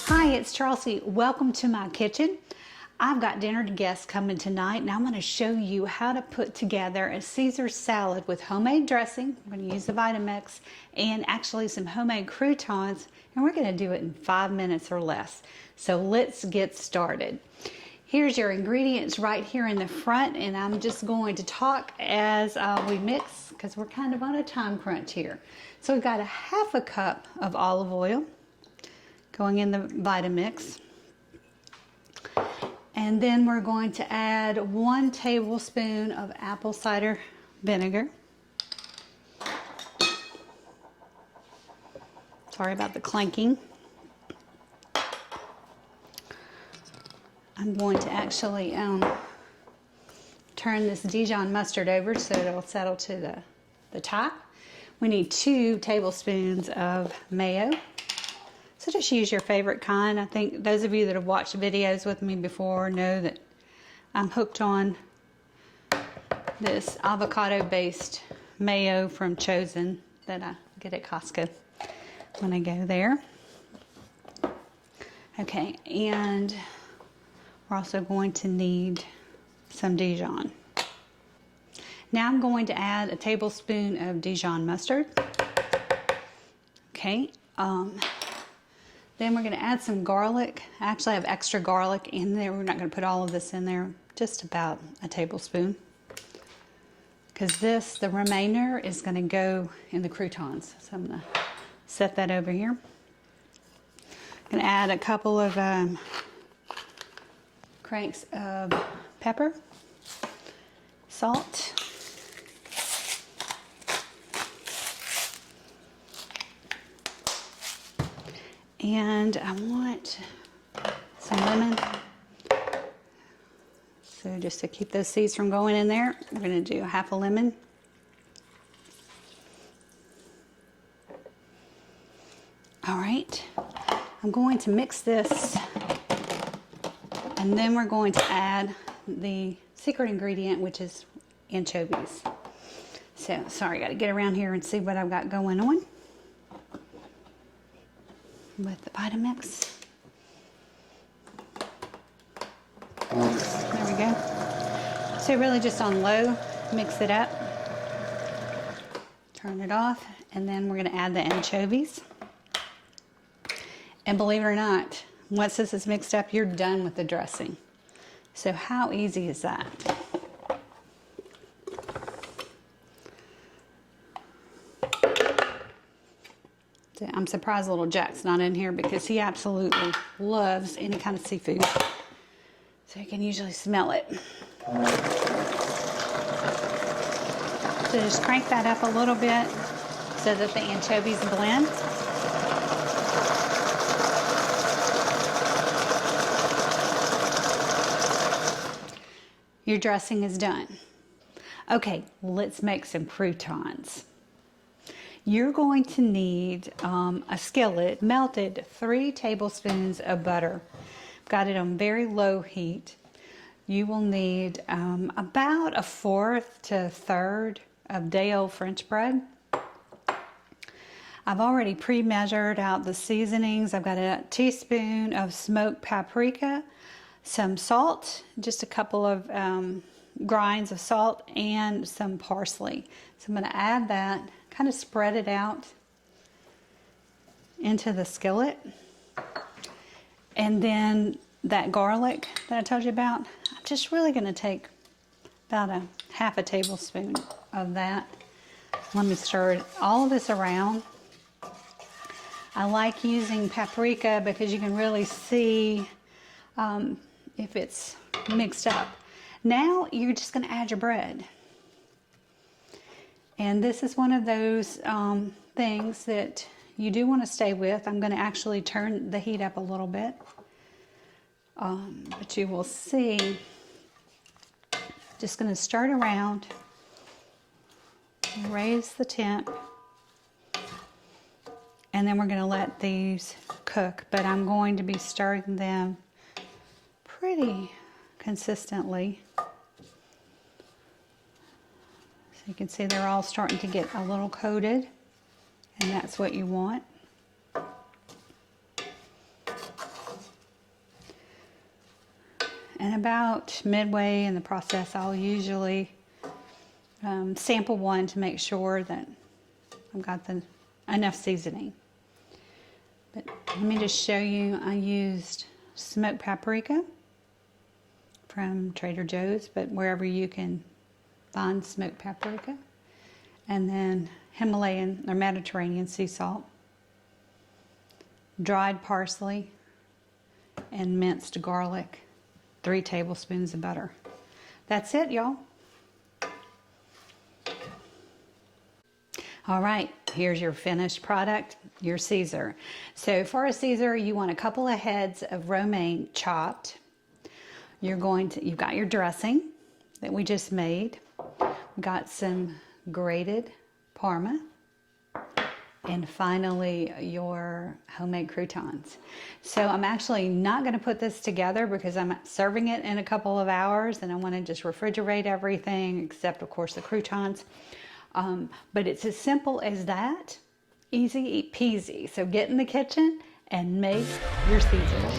Hi, it's Chelsea. Welcome to my kitchen. I've got dinner guests coming tonight, and I'm going to show you how to put together a Caesar salad with homemade dressing. We're going to use the Vitamix and actually some homemade croutons, and we're going to do it in 5 minutes or less. So let's get started. Here's your ingredients right here in the front, and I'm just going to talk as we mix because we're kind of on a time crunch here. So we've got a ½ cup of olive oil going in the Vitamix. And then we're going to add 1 tablespoon of apple cider vinegar. Sorry about the clanking. I'm going to actually turn this Dijon mustard over so it'll settle to the top. We need 2 tablespoons of mayo. So just use your favorite kind. I think those of you that have watched videos with me before know that I'm hooked on this avocado-based mayo from Chosen that I get at Costco when I go there. Okay, and we're also going to need some Dijon. Now I'm going to add a tablespoon of Dijon mustard. Okay. Then we're going to add some garlic. I actually have extra garlic in there. We're not going to put all of this in there, just about a tablespoon. Because the remainder is going to go in the croutons. So I'm going to set that over here. I'm going to add a couple of cranks of pepper, salt, and I want some lemon. So just to keep those seeds from going in there, we're going to do ½ a lemon. All right, I'm going to mix this, and then we're going to add the secret ingredient, which is anchovies. So, sorry, I got to get around here and see what I've got going on with the Vitamix. There we go. So really just on low, mix it up, turn it off, and then we're going to add the anchovies. And believe it or not, once this is mixed up, you're done with the dressing. So how easy is that? I'm surprised little Jack's not in here because he absolutely loves any kind of seafood. So he can usually smell it. So just crank that up a little bit so that the anchovies blend. Your dressing is done. Okay, let's make some croutons. You're going to need a skillet, melted 3 tablespoons of butter. Got it on very low heat. You will need about 1/4 to 1/3 of day-old French bread. I've already pre-measured out the seasonings. I've got a teaspoon of smoked paprika, some salt, just a couple of grinds of salt, and some parsley. So I'm going to add that, kind of spread it out into the skillet. And then that garlic that I told you about, I'm just really going to take about ½ a tablespoon of that. Let me stir all of this around. I like using paprika because you can really see if it's mixed up. Now you're just going to add your bread. And this is one of those things that you do want to stay with. I'm going to actually turn the heat up a little bit. But you will see, just going to start around, raise the temp, and then we're going to let these cook. But I'm going to be stirring them pretty consistently. So you can see they're all starting to get a little coated, and that's what you want. And about midway in the process, I'll usually sample one to make sure that I've got enough seasoning. But let me just show you, I used smoked paprika from Trader Joe's, but wherever you can find smoked paprika. And then Himalayan or Mediterranean sea salt, dried parsley, and minced garlic, 3 tablespoons of butter. That's it, y'all. All right, here's your finished product, your Caesar. So for a Caesar, you want a couple of heads of romaine chopped. You've got your dressing that we just made. We got some grated Parma. And finally, your homemade croutons. So I'm actually not going to put this together because I'm serving it in a couple of hours and I want to just refrigerate everything except, of course, the croutons. But it's as simple as that, easy peasy. So get in the kitchen and make your Caesar.